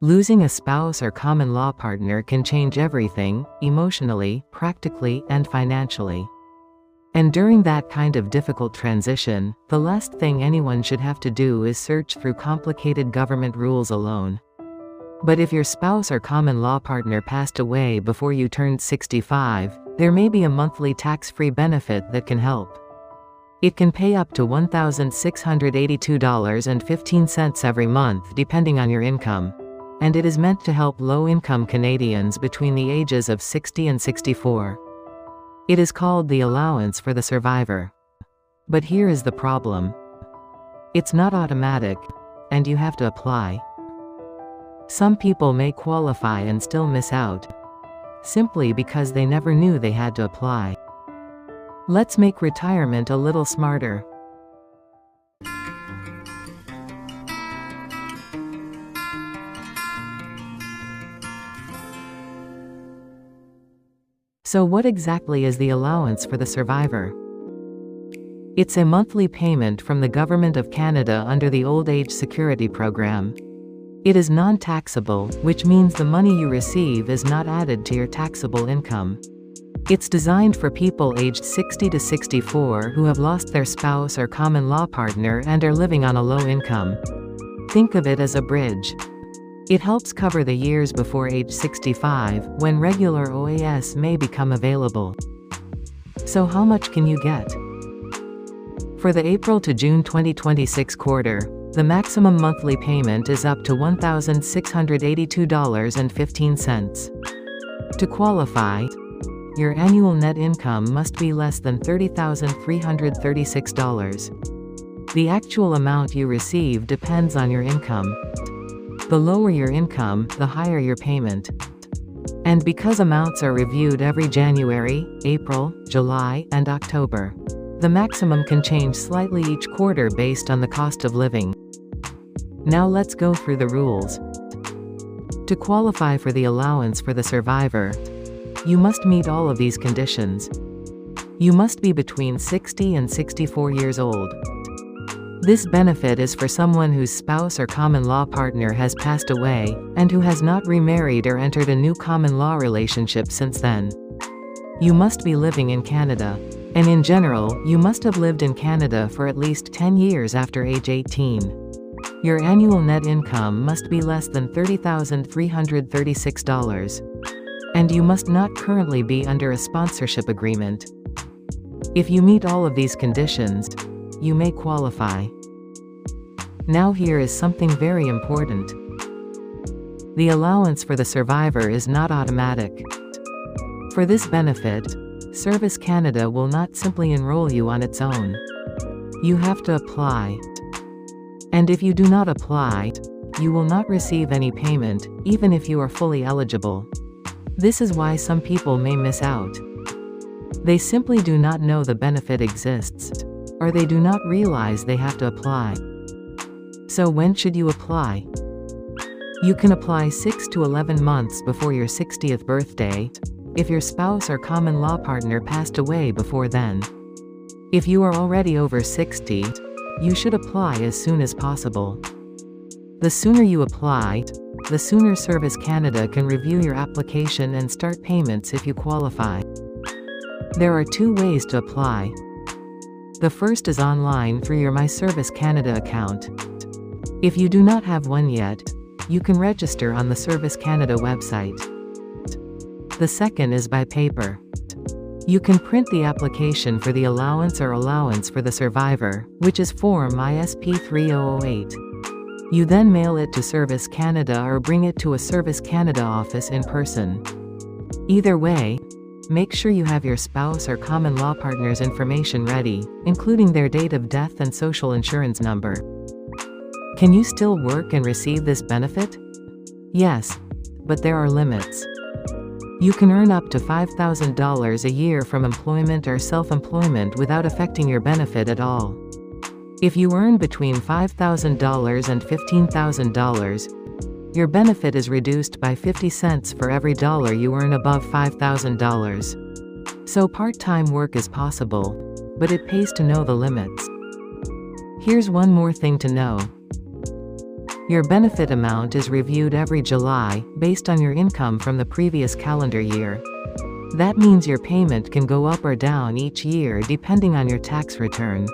Losing a spouse or common law partner can change everything, emotionally, practically, and financially. And during that kind of difficult transition, the last thing anyone should have to do is search through complicated government rules alone. But if your spouse or common law partner passed away before you turned 65, there may be a monthly tax-free benefit that can help. It can pay up to $1,682.15 every month depending on your income. And it is meant to help low-income Canadians between the ages of 60 and 64. It is called the Allowance for the Survivor. But here is the problem. It's not automatic, and you have to apply. Some people may qualify and still miss out, simply because they never knew they had to apply. Let's make retirement a little smarter. So what exactly is the Allowance for the Survivor? It's a monthly payment from the Government of Canada under the Old Age Security Program. It is non-taxable, which means the money you receive is not added to your taxable income. It's designed for people aged 60 to 64 who have lost their spouse or common law partner and are living on a low income. Think of it as a bridge. It helps cover the years before age 65, when regular OAS may become available. So how much can you get? For the April to June 2026 quarter, the maximum monthly payment is up to $1,682.15. To qualify, your annual net income must be less than $30,336. The actual amount you receive depends on your income. The lower your income, the higher your payment. And because amounts are reviewed every January, April, July, and October, the maximum can change slightly each quarter based on the cost of living. Now let's go through the rules. To qualify for the Allowance for the Survivor, you must meet all of these conditions. You must be between 60 and 64 years old. This benefit is for someone whose spouse or common law partner has passed away, and who has not remarried or entered a new common law relationship since then. You must be living in Canada. And in general, you must have lived in Canada for at least 10 years after age 18. Your annual net income must be less than $30,336. And you must not currently be under a sponsorship agreement. If you meet all of these conditions, you may qualify. Now here is something very important. The Allowance for the Survivor is not automatic. For this benefit, Service Canada will not simply enroll you on its own. You have to apply. And if you do not apply, you will not receive any payment, even if you are fully eligible. This is why some people may miss out. They simply do not know the benefit exists, or they do not realize they have to apply. So when should you apply? You can apply 6 to 11 months before your 60th birthday, if your spouse or common law partner passed away before then. If you are already over 60, you should apply as soon as possible. The sooner you apply, the sooner Service Canada can review your application and start payments if you qualify. There are two ways to apply. The first is online through your My Service Canada account. If you do not have one yet, you can register on the Service Canada website. The second is by paper. You can print the application for the Allowance or Allowance for the Survivor, which is Form ISP 3008. You then mail it to Service Canada or bring it to a Service Canada office in person. Either way, make sure you have your spouse or common law partner's information ready, including their date of death and social insurance number. Can you still work and receive this benefit? Yes, but there are limits. You can earn up to $5,000 a year from employment or self-employment without affecting your benefit at all. If you earn between $5,000 and $15,000, your benefit is reduced by 50 cents for every dollar you earn above $5,000. So part-time work is possible, but it pays to know the limits. Here's one more thing to know. Your benefit amount is reviewed every July, based on your income from the previous calendar year. That means your payment can go up or down each year depending on your tax return.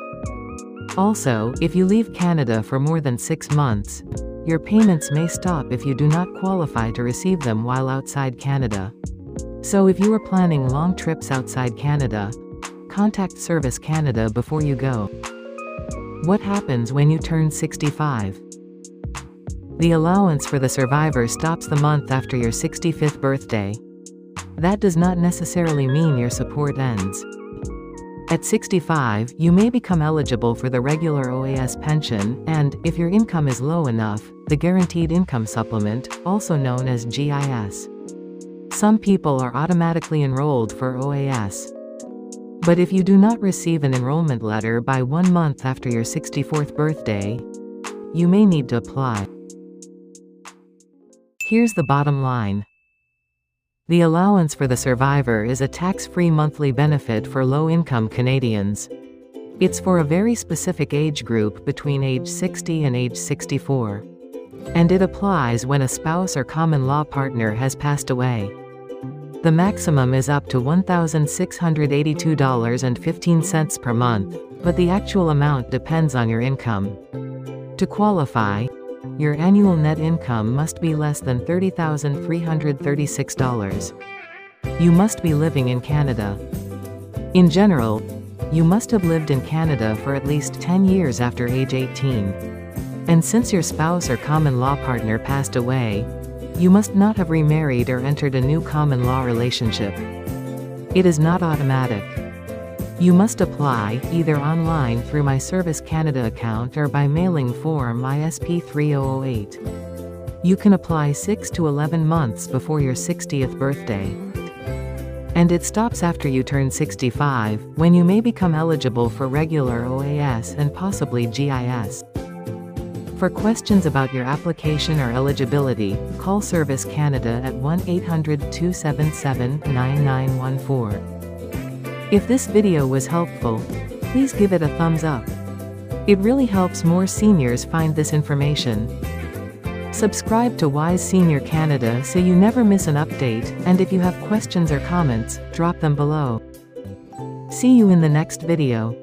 Also, if you leave Canada for more than 6 months, your payments may stop if you do not qualify to receive them while outside Canada. So if you are planning long trips outside Canada, contact Service Canada before you go. What happens when you turn 65? The allowance for the survivor stops the month after your 65th birthday. That does not necessarily mean your support ends. At 65, you may become eligible for the regular OAS pension, and, if your income is low enough, the Guaranteed Income Supplement, also known as GIS. Some people are automatically enrolled for OAS. But if you do not receive an enrollment letter by 1 month after your 64th birthday, you may need to apply. Here's the bottom line. The allowance for the survivor is a tax-free monthly benefit for low-income Canadians. It's for a very specific age group between age 60 and age 64. And it applies when a spouse or common law partner has passed away. The maximum is up to $1,682.15 per month, but the actual amount depends on your income. To qualify, your annual net income must be less than $30,336. You must be living in Canada. In general, you must have lived in Canada for at least 10 years after age 18. And since your spouse or common law partner passed away, you must not have remarried or entered a new common law relationship. It is not automatic. You must apply, either online through my Service Canada account or by mailing form ISP 3008. You can apply 6 to 11 months before your 60th birthday. And it stops after you turn 65, when you may become eligible for regular OAS and possibly GIS. For questions about your application or eligibility, call Service Canada at 1-800-277-9914. If this video was helpful, please give it a thumbs up. It really helps more seniors find this information. Subscribe to Wise Senior Canada so you never miss an update, and if you have questions or comments, drop them below. See you in the next video.